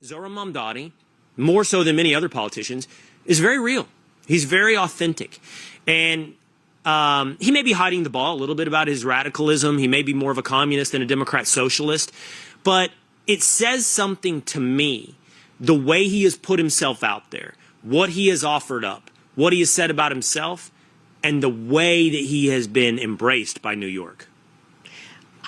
Zohran Mamdani, more so than many other politicians, is very real. He's very authentic. And he may be hiding the ball a little bit about his radicalism. He may be more of a communist than a Democrat socialist. But it says something to me, the way he has put himself out there, what he has offered up, what he has said about himself, and the way that he has been embraced by New York.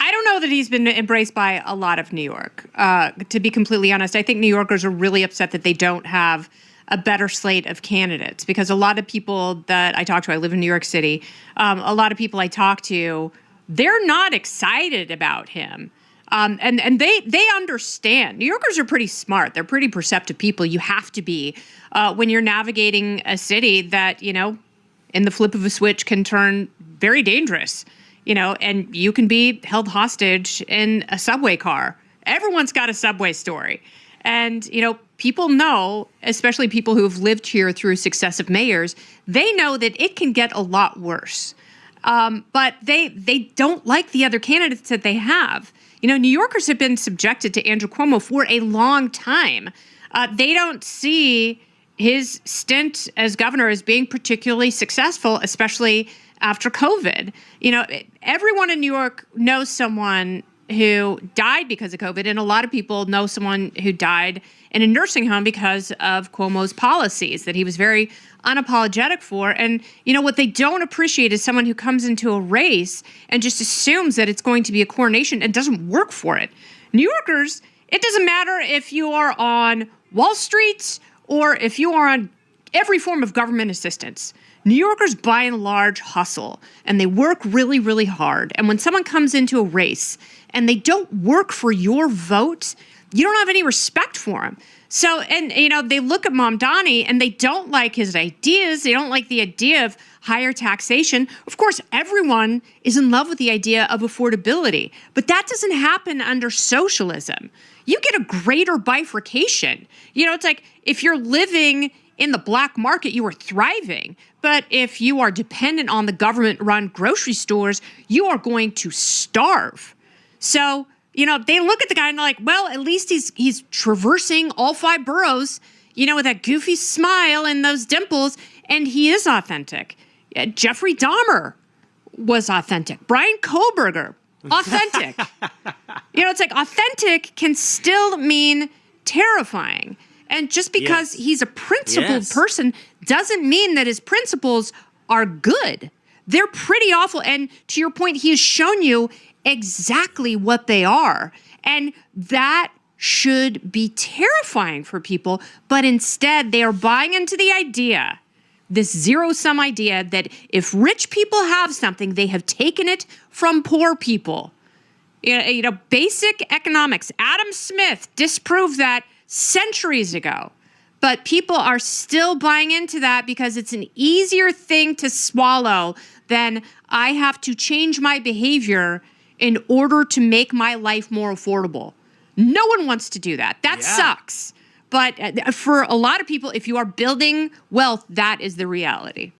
I don't know that he's been embraced by a lot of New York. To be completely honest, I think New Yorkers are really upset that they don't have a better slate of candidates, because a lot of people that I talk to, I live in New York City, a lot of people I talk to, they're not excited about him. And they understand. New Yorkers are pretty smart. They're pretty perceptive people. You have to be when you're navigating a city that, you know, in the flip of a switch can turn very dangerous. You know, and you can be held hostage in a subway car. Everyone's got a subway story. And, you know, people know, especially people who have lived here through successive mayors, they know that it can get a lot worse. But they don't like the other candidates that they have. You know, New Yorkers have been subjected to Andrew Cuomo for a long time. They don't see his stint as governor as being particularly successful, especially after COVID. You know, everyone in New York knows someone who died because of COVID, and a lot of people know someone who died in a nursing home because of Cuomo's policies that he was very unapologetic for. And, you know, what they don't appreciate is someone who comes into a race and just assumes that it's going to be a coronation and doesn't work for it. New Yorkers, it doesn't matter if you are on Wall Street or if you are on every form of government assistance. New Yorkers, by and large, hustle, and they work really, really hard. And when someone comes into a race and they don't work for your vote, you don't have any respect for them. So, and, you know, they look at Mamdani and they don't like his ideas. They don't like the idea of higher taxation. Of course, everyone is in love with the idea of affordability, but that doesn't happen under socialism. You get a greater bifurcation. You know, it's like if you're living in the black market, you are thriving. But if you are dependent on the government-run grocery stores, you are going to starve. So, you know, they look at the guy and they're like, well, at least he's traversing all 5 boroughs, you know, with that goofy smile and those dimples, and he is authentic. Jeffrey Dahmer was authentic. Brian Kohlberger, authentic. You know, it's like authentic can still mean terrifying. And just because he's a principled person doesn't mean that his principles are good. They're pretty awful. And to your point, he has shown you exactly what they are. And that should be terrifying for people. But instead, they are buying into the idea, this zero-sum idea, that if rich people have something, they have taken it from poor people. You know, basic economics. Adam Smith disproved that centuries ago. But people are still buying into that because it's an easier thing to swallow than I have to change my behavior in order to make my life more affordable. No one wants to do that. That sucks. But for a lot of people, if you are building wealth, that is the reality.